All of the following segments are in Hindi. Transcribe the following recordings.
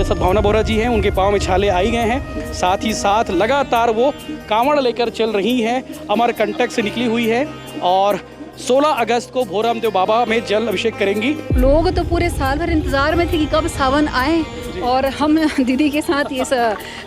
सद्भावना बोरा जी हैं, उनके पाँव में छाले आई गए हैं। साथ ही साथ लगातार वो कांवड़ लेकर चल रही हैं, अमरकंटक से निकली हुई है और 16 अगस्त को भोरा रामदेव बाबा में जल अभिषेक करेंगी। लोग तो पूरे साल भर इंतजार में थे कि कब सावन आए और हम दीदी के साथ ये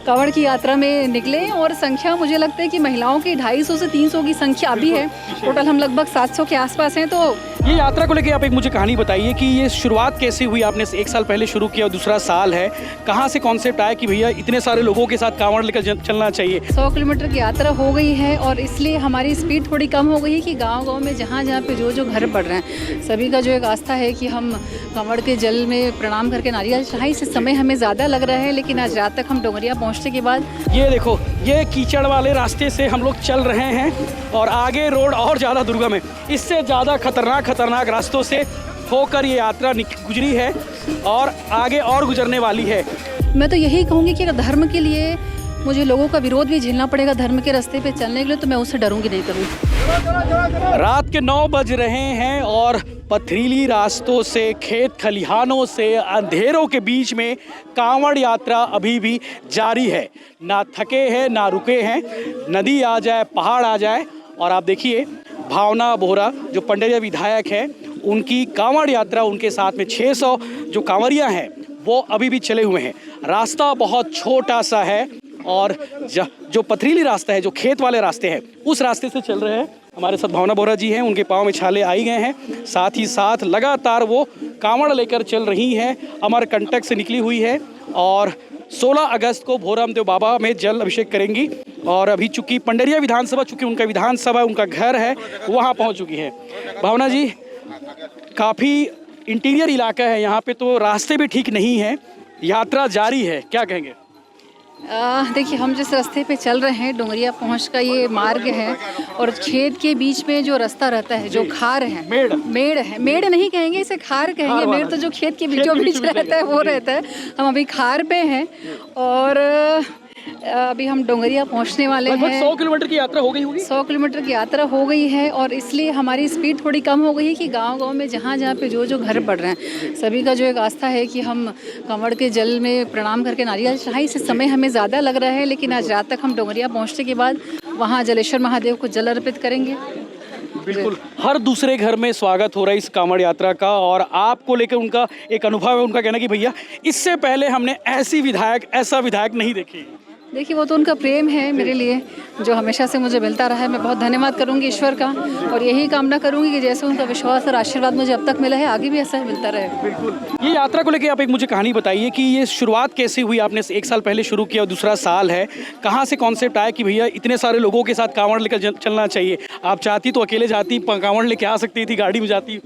कांवड़ की यात्रा में निकले और संख्या मुझे लगता है कि महिलाओं की 250 से 300 की संख्या अभी है। टोटल हम लगभग 700 के आसपास हैं। तो ये यात्रा को लेकर आप एक मुझे कहानी बताइए कि ये शुरुआत कैसे हुई? आपने 1 साल पहले शुरू किया और दूसरा साल है, कहाँ से कॉन्सेप्ट आया कि भैया इतने सारे लोगों के साथ कांवड़ लेकर चलना चाहिए? 100 किलोमीटर की यात्रा हो गई है और इसलिए हमारी स्पीड थोड़ी कम हो गई है कि गाँव में जहाँ पे जो घर पड़ रहे हैं सभी का जो एक आस्था है कि हम कांवड़ के जल में प्रणाम करके नारियल चढ़ाएं। इससे समय हमें ज़्यादा लग रहा है, लेकिन आज रात तक हम डोंगरिया पहुँचने के बाद ये देखो, ये कीचड़ वाले रास्ते से हम लोग चल रहे हैं और आगे रोड और ज़्यादा दुर्गम है। इससे ज़्यादा खतरनाक रास्तों से होकर ये यात्रा गुजरी है और आगे और गुजरने वाली है। मैं तो यही कहूँगी कि अगर धर्म के लिए मुझे लोगों का विरोध भी झेलना पड़ेगा धर्म के रास्ते पे चलने के लिए, तो मैं उससे डरूंगी नहीं करूँगी। रात के 9 बज रहे हैं और पथरीली रास्तों से, खेत खलिहानों से, अंधेरों के बीच में कांवड़ यात्रा अभी भी जारी है। ना थके हैं ना रुके हैं, नदी आ जाए पहाड़ आ जाए। और आप देखिए भावना बोरा जो पंडरिया विधायक है, उनकी कांवड़ यात्रा, उनके साथ में 600 जो कांवरिया हैं वो अभी भी चले हुए हैं। रास्ता बहुत छोटा सा है और जो पथरीली रास्ता है, जो खेत वाले रास्ते हैं, उस रास्ते से चल रहे हैं। हमारे सद्भावना बोरा जी हैं, उनके पाँव में छाले आई गए हैं। साथ ही साथ लगातार वो कांवड़ लेकर चल रही हैं, अमरकंटक से निकली हुई है और 16 अगस्त को भोरा रामदेव बाबा में जल अभिषेक करेंगी। और अभी चूँकि पंडरिया विधानसभा, चूँकि उनका विधानसभा उनका घर है, वहाँ पहुँच चुकी है। भावना जी, काफ़ी इंटीरियर इलाका है यहाँ पे, तो रास्ते भी ठीक नहीं है, यात्रा जारी है, क्या कहेंगे? देखिए, हम जिस रास्ते पे चल रहे हैं डोंगरिया पहुंच का ये मार्ग है और खेत के बीच में जो रास्ता रहता है, जो खार है, मेड़ है, मेड़ नहीं कहेंगे इसे, खार कहेंगे। मेड़ तो जो खेत के बीचों बीच रहता है वो रहता है। हम अभी खार पे हैं और अभी हम डोंगरिया पहुंचने वाले हैं। 100 किलोमीटर की यात्रा हो गई होगी। 100 किलोमीटर की यात्रा हो गई है और इसलिए हमारी स्पीड थोड़ी कम हो गई है कि गांव में जहाँ पे जो घर पड़ रहे हैं सभी का जो एक आस्था है कि हम कांवड़ के जल में प्रणाम करके नारियल चढ़ाएं। इससे समय हमें ज़्यादा लग रहा है, लेकिन आज रात तक हम डोंगरिया पहुँचने के बाद वहाँ जलेश्वर महादेव को जल अर्पित करेंगे। बिल्कुल, हर दूसरे घर में स्वागत हो रहा है इस कांवड़ यात्रा का और आपको लेकर उनका एक अनुभव है। उनका कहना कि भैया इससे पहले हमने ऐसा विधायक नहीं देखी। देखिए, वो तो उनका प्रेम है मेरे लिए, जो हमेशा से मुझे मिलता रहा है। मैं बहुत धन्यवाद करूंगी ईश्वर का और यही कामना करूंगी कि जैसे उनका विश्वास और आशीर्वाद मुझे अब तक मिला है, आगे भी ऐसा ही मिलता रहे। बिल्कुल। ये यात्रा को लेकर आप एक मुझे कहानी बताइए कि ये शुरुआत कैसे हुई? आपने 1 साल पहले शुरू किया और दूसरा साल है, कहाँ से कॉन्सेप्ट आया कि भैया इतने सारे लोगों के साथ कांवड़ लेकर चलना चाहिए? आप चाहती तो अकेले जाती, कांवड़ लेके आ सकती थी, गाड़ी में जाती।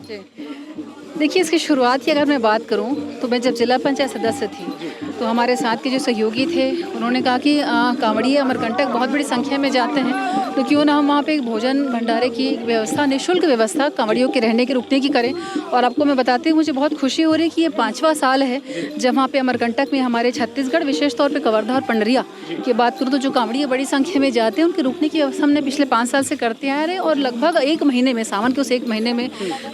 देखिए, इसकी शुरुआत की अगर मैं बात करूं तो मैं जब जिला पंचायत सदस्य थी तो हमारे साथ के जो सहयोगी थे उन्होंने कहा कि कांवड़िया अमरकंटक बहुत बड़ी संख्या में जाते हैं, तो क्यों ना हम वहाँ पे एक भोजन भंडारे की व्यवस्था, निःशुल्क व्यवस्था कांवड़ियों के रहने के रुकने की करें। और आपको मैं बताती हूँ, मुझे बहुत खुशी हो रही है कि ये 5वां साल है जब वहाँ पे अमरकंटक में हमारे छत्तीसगढ़, विशेष तौर पर कवर्धा और पंडरिया की बात करूँ तो जो कांवड़िया बड़ी संख्या में जाते हैं उनके रुकने की व्यवस्था हमने पिछले 5 साल से करते आ रहे हैं। और लगभग 1 महीने में, सावन के उस 1 महीने में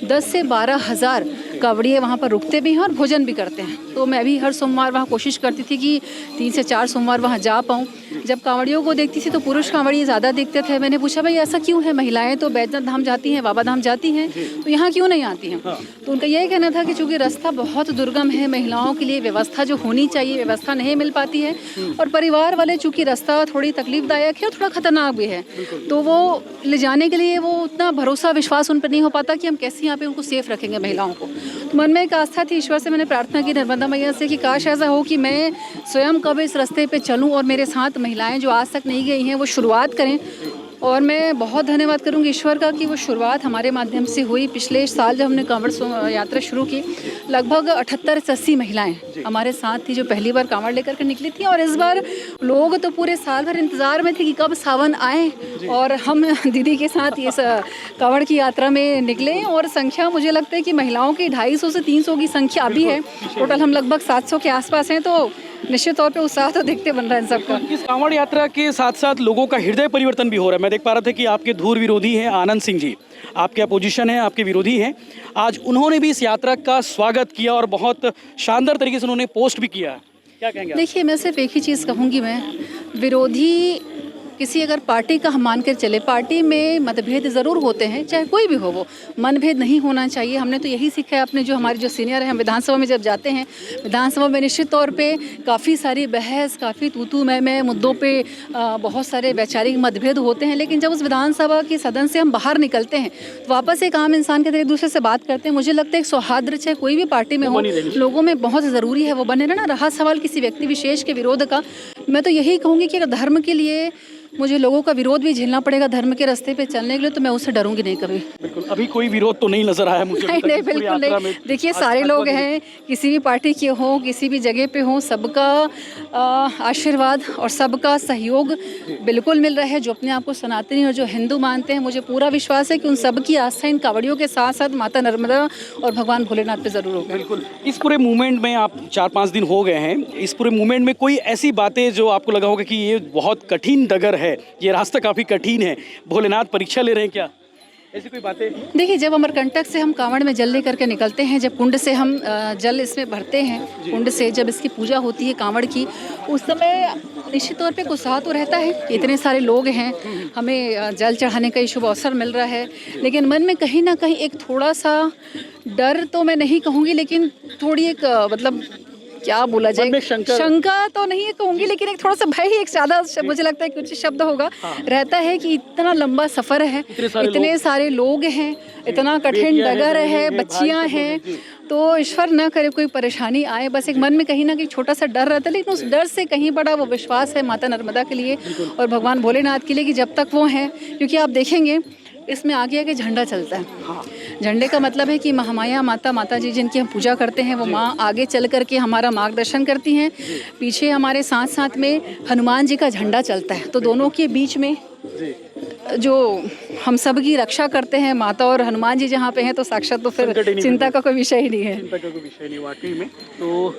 10 से 12 हज़ार कांवड़िए वहाँ पर रुकते भी हैं और भोजन भी करते हैं। तो मैं भी हर सोमवार वहाँ कोशिश करती थी कि 3 से 4 सोमवार वहाँ जा पाऊँ। जब कांवड़ियों को देखती थी तो पुरुष कांवड़िए ज़्यादा दिखते थे। मैंने पूछा, भाई ऐसा क्यों है? महिलाएं तो बैजनाथ धाम जाती हैं, बाबा धाम जाती हैं, तो यहाँ क्यों नहीं आती हैं? तो उनका यही कहना था कि चूँकि रास्ता बहुत दुर्गम है, महिलाओं के लिए व्यवस्था जो होनी चाहिए व्यवस्था नहीं मिल पाती है, और परिवार वाले चूँकि रास्ता थोड़ी तकलीफदायक है और थोड़ा खतरनाक भी है, तो वो ले जाने के लिए वो उतना भरोसा विश्वास उन पर नहीं हो पाता कि हम कैसे यहाँ पे उनको सेफ रखेंगे महिलाओं को। तो मन में एक आस्था थी, ईश्वर से मैंने प्रार्थना की, नर्मदा मैया से, कि काश ऐसा हो कि मैं स्वयं कब इस रास्ते पे चलूं और मेरे साथ महिलाएं जो आज तक नहीं गई हैं वो शुरुआत करें। और मैं बहुत धन्यवाद करूंगी ईश्वर का कि वो शुरुआत हमारे माध्यम से हुई। पिछले साल जब हमने कांवड़ यात्रा शुरू की, लगभग 78 से 80 महिलाएं हमारे साथ थी जो पहली बार कांवड़ लेकर के निकली थी। और इस बार लोग तो पूरे साल भर इंतज़ार में थे कि कब सावन आए और हम दीदी के साथ ये कांवड़ की यात्रा में निकले। और संख्या मुझे लगता है कि महिलाओं की 250 से 300 की संख्या अभी है। टोटल हम लगभग 700 के आसपास हैं, तो निश्चित तौर पे उत्साह तो देखते बन रहा है सबका। इस कांवड़ यात्रा के साथ साथ लोगों का हृदय परिवर्तन भी हो रहा है। मैं देख पा रहा था कि आपके धूर विरोधी हैं आनंद सिंह जी, आपके अपोजिशन है, आपके विरोधी हैं। आज उन्होंने भी इस यात्रा का स्वागत किया और बहुत शानदार तरीके से उन्होंने पोस्ट भी किया। क्या कहेंगे आप? देखिए, मैं सिर्फ एक ही चीज़ कहूँगी, मैं विरोधी किसी अगर पार्टी का हम मान कर चले, पार्टी में मतभेद ज़रूर होते हैं, चाहे कोई भी हो, वो मनभेद नहीं होना चाहिए। हमने तो यही सीखा है अपने जो हमारे जो सीनियर हैं, हम विधानसभा में जब जाते हैं, विधानसभा में निश्चित तौर पे काफ़ी सारी बहस, काफ़ी तू मैं मुद्दों पे बहुत सारे वैचारिक मतभेद होते हैं, लेकिन जब उस विधानसभा के सदन से हम बाहर निकलते हैं तो वापस एक आम इंसान के तरह एक दूसरे से बात करते हैं। मुझे लगता है एक सौहार्द चाहे कोई भी पार्टी में हो, लोगों में बहुत ज़रूरी है, वो बने रहना। रहा सवाल किसी व्यक्ति विशेष के विरोध का, मैं तो यही कहूँगी कि अगर धर्म के लिए मुझे लोगों का विरोध भी झेलना पड़ेगा धर्म के रास्ते पे चलने के लिए, तो मैं उससे डरूंगी नहीं कभी। बिल्कुल, अभी कोई विरोध तो नहीं नजर आया मुझे। नहीं, बिल्कुल नहीं। देखिए, सारे लोग हैं, किसी भी पार्टी के हों, किसी भी जगह पे हों, सबका आशीर्वाद और सबका सहयोग बिल्कुल मिल रहा है। जो अपने आप को सनातनी और जो हिंदू मानते हैं, मुझे पूरा विश्वास है कि उन सब की आस्था इन कांवड़ियों के साथ साथ माता नर्मदा और भगवान भोलेनाथ पे ज़रूर होगी। बिल्कुल। इस पूरे मूवमेंट में आप 4-5 दिन हो गए हैं, इस पूरे मूवमेंट में कोई ऐसी बातें जो आपको लगा होगा कि ये बहुत कठिन डगर है, ये रास्ता काफ़ी कठिन है, भोलेनाथ परीक्षा ले रहे हैं क्या, ऐसी कोई बातें? देखिए, जब अमरकंटक से हम कांवड़ में जल ले करके निकलते हैं, जब कुंड से हम जल इसमें भरते हैं, कुंड से जब इसकी पूजा होती है कांवड़ की, उस समय निश्चित तौर पे उत्साह तो रहता है कि इतने सारे लोग हैं, हमें जल चढ़ाने का ये शुभ अवसर मिल रहा है, लेकिन मन में कहीं ना कहीं एक थोड़ा सा डर तो मैं नहीं कहूँगी, लेकिन थोड़ी एक मतलब क्या बोला जाए, शंका तो नहीं कहूँगी, लेकिन एक थोड़ा सा भय, एक ज़्यादा मुझे लगता है कुछ शब्द होगा, रहता है कि इतना लंबा सफ़र है, इतने सारे लोग हैं, इतना कठिन डगर है, बच्चियाँ हैं, तो ईश्वर न करे कोई परेशानी आए, बस एक मन में कहीं ना कहीं छोटा सा डर रहता है। लेकिन उस डर से कहीं बड़ा वो विश्वास है माता नर्मदा के लिए और भगवान भोलेनाथ के लिए कि जब तक वो हैं, क्योंकि आप देखेंगे इसमें आगे आगे झंडा चलता है। झंडे का मतलब है कि महामाया माता जी जिनकी हम पूजा करते हैं, वो माँ आगे चल करके हमारा मार्गदर्शन करती हैं। पीछे हमारे साथ साथ में हनुमान जी का झंडा चलता है, तो दोनों के बीच में जो हम सब की रक्षा करते हैं माता और हनुमान जी जहाँ पे हैं, तो साक्षात तो फिर चिंता का कोई विषय ही नहीं है। चिंता का कोई विषय नहीं वाकई में। तो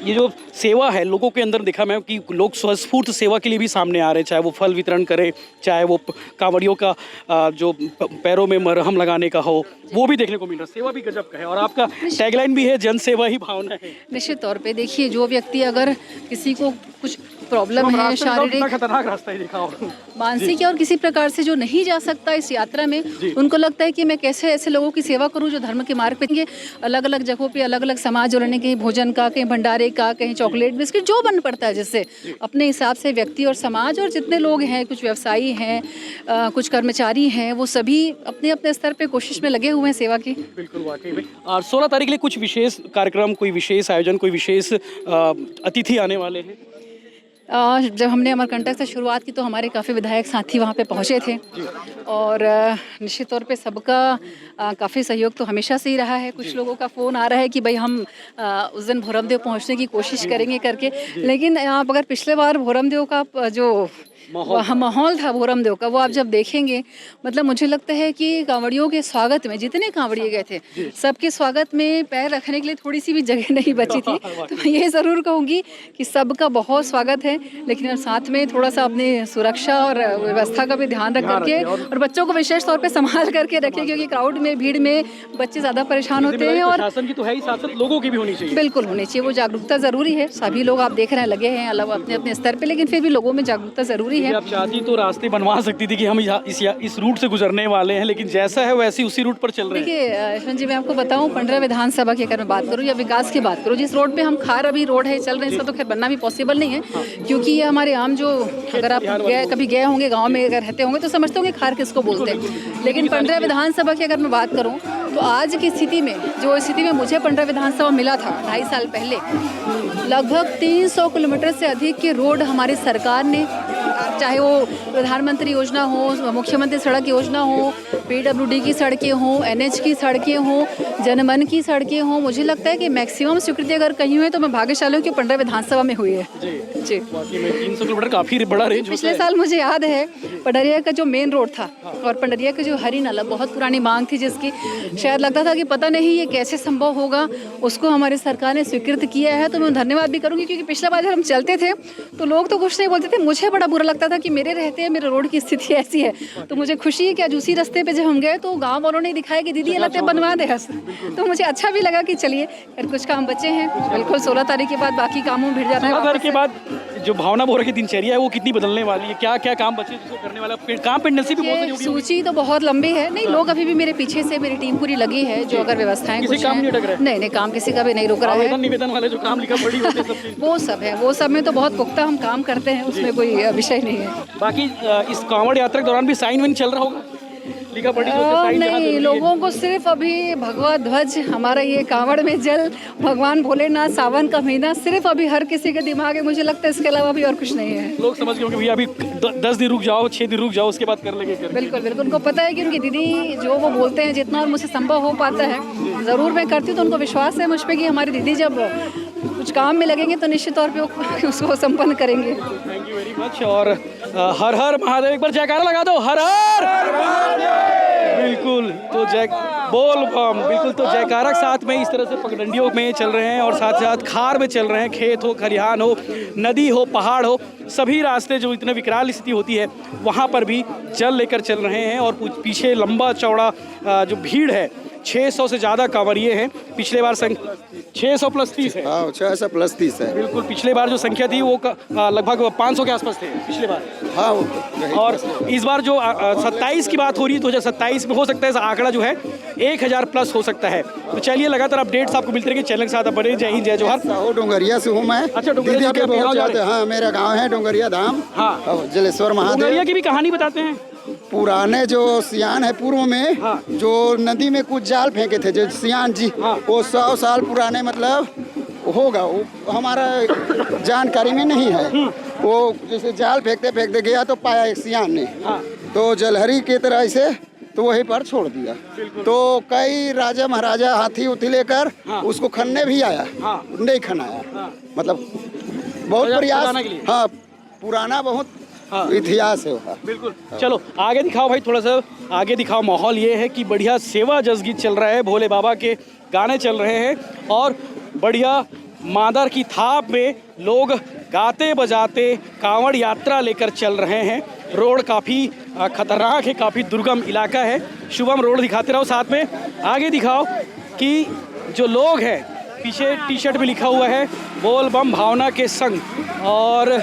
ये जो सेवा है लोगों के अंदर देखा मैं कि लोग स्वस्फूर्त सेवा के लिए भी सामने आ रहे हैं, चाहे वो फल वितरण करें, चाहे वो कांवड़ियों का जो पैरों में मरहम लगाने का हो, वो भी देखने को मिल रहा है। सेवा भी गजब का है और आपका टैगलाइन भी है, जन सेवा ही भावना है। निश्चित तौर पे देखिए, जो व्यक्ति अगर किसी को कुछ प्रॉब्लम है, शारीरिक, खतरनाक रास्ता ही दिखा हो, मानसिक और किसी प्रकार से जो नहीं जा सकता इस यात्रा में, उनको लगता है कि मैं कैसे ऐसे लोगों की सेवा करूं जो धर्म के मार्ग पे अलग अलग जगहों पे अलग अलग समाज जोड़ने, कहीं भोजन का, कहीं भंडारे का, कहीं चॉकलेट बिस्किट, जो बन पड़ता है, जिससे अपने हिसाब से व्यक्ति और समाज और जितने लोग हैं, कुछ व्यवसायी हैं, कुछ कर्मचारी हैं, वो सभी अपने अपने स्तर पे कोशिश में लगे हुए हैं सेवा की। बिल्कुल वाकई में। और 16 तारीख के लिए कुछ विशेष कार्यक्रम, कोई विशेष आयोजन, कोई विशेष अतिथि आने वाले हैं? जब हमने अमरकंटक से शुरुआत की तो हमारे काफ़ी विधायक साथी वहाँ पे पहुँचे थे और निश्चित तौर पे सबका काफ़ी सहयोग तो हमेशा से ही रहा है। कुछ लोगों का फ़ोन आ रहा है कि भाई हम उस दिन भोरमदेव पहुँचने की कोशिश करेंगे करके, लेकिन आप अगर पिछले बार भोरमदेव का जो माहौल था भोरमदेव का, वो आप जब देखेंगे, मतलब मुझे लगता है कि कांवड़ियों के स्वागत में जितने कांवड़िए गए थे, सबके स्वागत में पैर रखने के लिए थोड़ी सी भी जगह नहीं बची थी। तो मैं ये ज़रूर कहूँगी कि सबका बहुत स्वागत है, लेकिन साथ में थोड़ा सा अपने सुरक्षा और व्यवस्था का भी ध्यान रख करके और बच्चों को विशेष तौर पर संभाल करके रखें, क्योंकि क्राउड में, भीड़ में बच्चे ज़्यादा परेशान होते हैं और शासन की तो है ही, साथ साथ लोगों की भी होनी चाहिए। बिल्कुल होनी चाहिए, वो जागरूकता ज़रूरी है। सभी लोग आप देख रहे हैं लगे हैं अलग अपने अपने स्तर पे, लेकिन फिर भी लोगों में जागरूकता ज़रूरी है। आप चाहती तो रास्ते बनवा सकती थी कि हम इस रूट से गुजरने वाले हैं, लेकिन जैसा है वैसे उसी रूट पर चल रहे हैं। देखिए यशवंत जी, मैं आपको बताऊं, 15 विधानसभा की अगर मैं बात करूं या विकास की बात करूं, जिस रोड पे हम खार अभी रोड है चल रहे हैं, इसका तो खैर बनना भी पॉसिबल नहीं है, क्योंकि ये हमारे आम जो, अगर आप कभी गए होंगे गाँव में, अगर रहते होंगे तो समझते होंगे खार किसको बोलते हैं। लेकिन 15 विधानसभा की अगर मैं बात करूँ तो आज की स्थिति में, जो स्थिति में मुझे 15 विधानसभा मिला था 2.5 साल पहले, लगभग 300 किलोमीटर से अधिक की रोड हमारी सरकार ने, चाहे वो प्रधानमंत्री योजना हो, मुख्यमंत्री सड़क योजना हो, PWD की सड़कें हों, NH की सड़कें हों, जनमन की सड़कें हों, मुझे लगता है कि मैक्सिमम स्वीकृति अगर कहीं हुई तो मैं भाग्यशाली हूँ कि 15 विधानसभा में हुई है। जी, वाकई में 300 किलोमीटर काफ़ी बड़ा रेंज होता है। पिछले साल मुझे याद है पंडरिया का जो मेन रोड था और पंडरिया का जो हरी नाला, बहुत पुरानी मांग थी जिसकी, शायद लगता था कि पता नहीं ये कैसे संभव होगा, उसको हमारी सरकार ने स्वीकृत किया है। तो मैं धन्यवाद भी करूँगी, क्योंकि पिछला बार जब हम चलते थे तो लोग तो कुछ नहीं बोलते थे, मुझे बड़ा बुरा लगता था कि मेरे रहते हैं मेरे रोड की स्थिति ऐसी है। तो मुझे खुशी है कि आज उसी रास्ते पे जब हम गए तो गांव वालों ने दिखाया कि दीदी ये लतें बनवा दे। तो मुझे अच्छा भी लगा कि चलिए कुछ काम बचे हैं, बिल्कुल 16 तारीख के बाद बाकी कामों में भिड़ जाना है। 16 तारीख के बाद जो भावना बोरा की दिनचर्या है वो कितनी बदलने वाली है? क्या क्या काम बचे जिसको करने वाला? काम पेंडेंसी भी बहुत ये सारी होगी। सूची तो बहुत लंबी है। नहीं, लोग अभी भी मेरे पीछे से, मेरी टीम पूरी लगी है, जो अगर व्यवस्थाएं किसी कुछ काम हैं- नहीं अटक रहा है? नहीं नहीं, काम किसी का भी नहीं रुक रहा है। आवेदन निवेदन वाले जो काम लिखा पड़ी होते हैं सब चीज़। वो सब है, वो सब में तो बहुत पुख्ता हम काम करते हैं, उसमें कोई विषय नहीं है। बाकी इस कांवड़ यात्रा के दौरान भी साइन वाइन चल रहा होगा, लिखा पड़ी जो साइन जहाँ नहीं, जरूरी है। लोगों को सिर्फ अभी भगवा ध्वज, हमारा ये कांवड़ में जल, भगवान भोलेनाथ, सावन का महीना, सिर्फ अभी हर किसी के दिमाग में, मुझे लगता है इसके अलावा अभी और कुछ नहीं है। लोग समझ गए कि भैया अभी 10 दिन रुक जाओ, 6 दिन रुक जाओ, उसके बाद कर लेंगे कर। बिल्कुल बिल्कुल, उनको पता है कि उनकी दीदी जो वो बोलते हैं, जितना और मुझसे संभव हो पाता है ज़रूर मैं करती हूँ। तो उनको विश्वास है मुझ पर कि हमारी दीदी जब कुछ काम में लगेंगे तो निश्चित तौर पे वो उसको संपन्न करेंगे। Thank you very much. और हर हर महादेव, एक बार जयकारा लगा दो, हर हर। बिल्कुल, तो जय बोल बम। बिल्कुल, तो जयकारा के साथ में इस तरह से पगडंडियों में चल रहे हैं और साथ साथ खार में चल रहे हैं। खेत हो, खलिहान हो, नदी हो, पहाड़ हो, सभी रास्ते जो इतने विकराल स्थिति होती है वहाँ पर भी जल लेकर चल रहे हैं। और पीछे लंबा चौड़ा जो भीड़ है, 600 से ज़्यादा कांवरिये हैं। पिछले बार 600 प्लस 30 है। हाँ, 600 प्लस 30 है। बिल्कुल, पिछले बार जो संख्या थी वो लगभग 500 के आसपास थे पिछले बार। हाँ, और इस बार जो 27 की बात हो रही है, 2027 में हो सकता है आंकड़ा जो है 1000 प्लस हो सकता है। तो चलिए लगातार अपडेट्स आपको मिलते रहेंगे चैनल के साथ। बने, जय हिंद, जय जोहार। साहो डोंगरिया से हूँ मैं। अच्छा, डोंगरिया दीदी से के आप गाँव बहुत जा रहे जाते। हाँ, मेरा गांव है डोंगरिया धाम। हाँ। जलेश्वर महादेव। डोंगरिया की भी कहानी बताते हैं। पुराने जो सियान है पूर्व में, हाँ। जो नदी में कुछ जाल फेंके थे जो सियान जी, हाँ। वो 100 साल पुराने मतलब होगा, वो हमारा जानकारी में नहीं है। वो जैसे जाल फेंकते फेंकते गया तो पाया एक सियान ने, हाँ। तो जलहरी की तरह से तो वहीं पर छोड़ दिया। तो कई राजा महाराजा हाथी उथी लेकर हाँ। उसको खनने भी आया, हाँ। नहीं खनाया। हाँ। मतलब बहुत राजा प्रयास। खनाने के लिए। हाँ, पुराना बहुत हाँ। इतिहास है वहाँ। बिल्कुल, चलो आगे दिखाओ भाई, थोड़ा सा आगे दिखाओ। माहौल ये है कि बढ़िया सेवा जसगीत चल रहा है, भोले बाबा के गाने चल रहे हैं और बढ़िया मादर की थाप में लोग गाते बजाते कांवड़ यात्रा लेकर चल रहे हैं। रोड काफ़ी खतरनाक है, काफ़ी दुर्गम इलाका है। शुभम रोड दिखाते रहो, साथ में आगे दिखाओ कि जो लोग हैं, पीछे टी शर्ट भी लिखा हुआ है बोल बम भावना के संग, और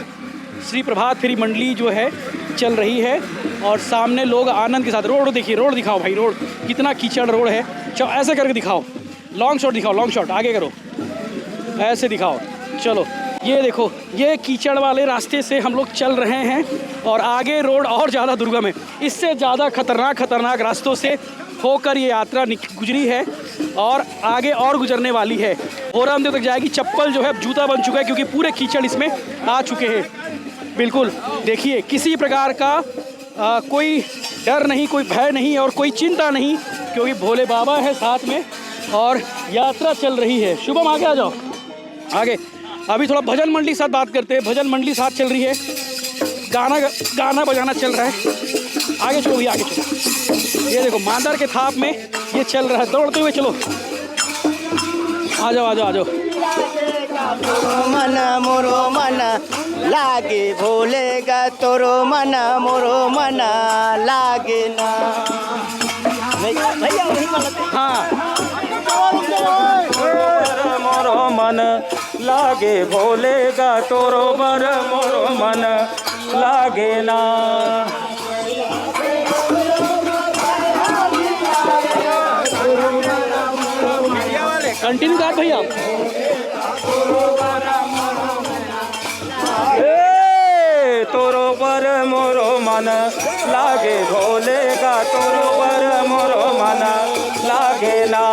श्री प्रभात फेरी मंडली जो है चल रही है और सामने लोग आनंद के साथ। रोड देखिए, रोड दिखाओ भाई, रोड कितना कीचड़ रोड है। ऐसे करके दिखाओ, लॉन्ग शॉट दिखाओ, लॉन्ग शॉट आगे करो, ऐसे दिखाओ। चलो ये देखो, ये कीचड़ वाले रास्ते से हम लोग चल रहे हैं और आगे रोड और ज़्यादा दुर्गम है। इससे ज़्यादा खतरनाक रास्तों से होकर ये यात्रा गुजरी है और आगे और गुजरने वाली है। होरामदेव तक जाएगी। चप्पल जो है जूता बन चुका है क्योंकि पूरे कीचड़ इसमें आ चुके हैं। बिल्कुल देखिए, किसी प्रकार का कोई डर नहीं, कोई भय नहीं और कोई चिंता नहीं, क्योंकि भोले बाबा है साथ में और यात्रा चल रही है। शुभम आगे आ जाओ, आगे। अभी थोड़ा भजन मंडली के साथ बात करते हैं। भजन मंडली साथ चल रही है, गाना बजाना चल रहा है। आगे चलो भैया, आगे चलो। ये देखो मादर के थाप में ये चल रहा है, दौड़ते हुए चलो। आ जाओ आ जाओ आ जाओ। मन मोरो मन लागे भोलेगा, तोरो मन मोरो मन लागे ना। भैया वही हाँ, मोरो मन लागे भोलेगा, तोरो बर मोरो मन लागे ना। कंटिन्यू कर भैया। तोरो बर मोरो मन लागे भोलेगा, तोरो बर मोरो मन लागे ना।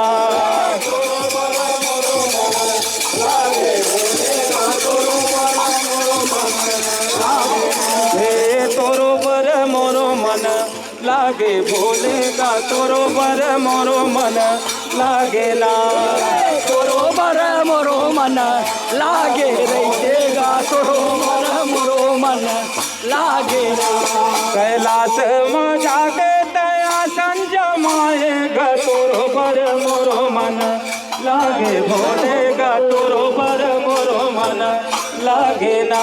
तोरो बर मोरो मन लागे भोलेगा, तोरो बर मोरो मन लागे ना। तोरो बर मोरो मन लागे रहेगा, तोरो बर मोरो मन लागे ना। कैलाश में जाके दया संजमाएगा, तोरो बर मोरो मन लागे भोलेगा, तोरो बर मोरो मन लागे ना।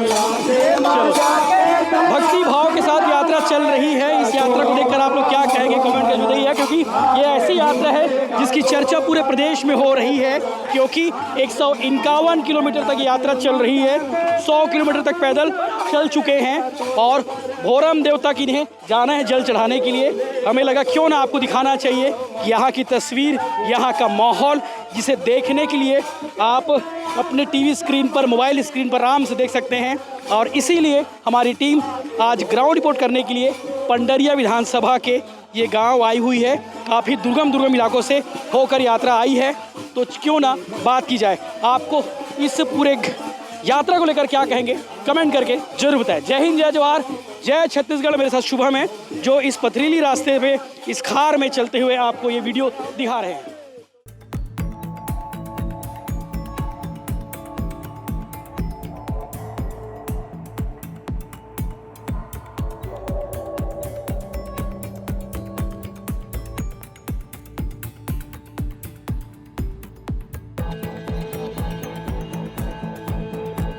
चलो भक्ति भाव के साथ यात्रा चल रही है। इस यात्रा को देखकर आप लोग क्या कहेंगे कमेंट कर दीजिए, क्योंकि ये ऐसी यात्रा है जिसकी चर्चा पूरे प्रदेश में हो रही है, क्योंकि 151 किलोमीटर तक यात्रा चल रही है। 100 किलोमीटर तक पैदल चल चुके हैं और भोरम देव तक इन्हें जाना है जल चढ़ाने के लिए। हमें लगा क्यों ना आपको दिखाना चाहिए कि यहाँ की तस्वीर, यहाँ का माहौल, जिसे देखने के लिए आप अपने टीवी स्क्रीन पर, मोबाइल स्क्रीन पर आराम से देख सकते हैं। और इसीलिए हमारी टीम आज ग्राउंड रिपोर्ट करने के लिए पंडरिया विधानसभा के ये गांव आई हुई है। काफ़ी दुर्गम इलाकों से होकर यात्रा आई है, तो क्यों ना बात की जाए। आपको इस पूरे यात्रा को लेकर क्या कहेंगे कमेंट करके जरूर बताएं। जय हिंद, जय जवाहर, जय छत्तीसगढ़। मेरे साथ शुभम है जो इस पथरीली रास्ते पे इस खार में चलते हुए आपको ये वीडियो दिखा रहे हैं।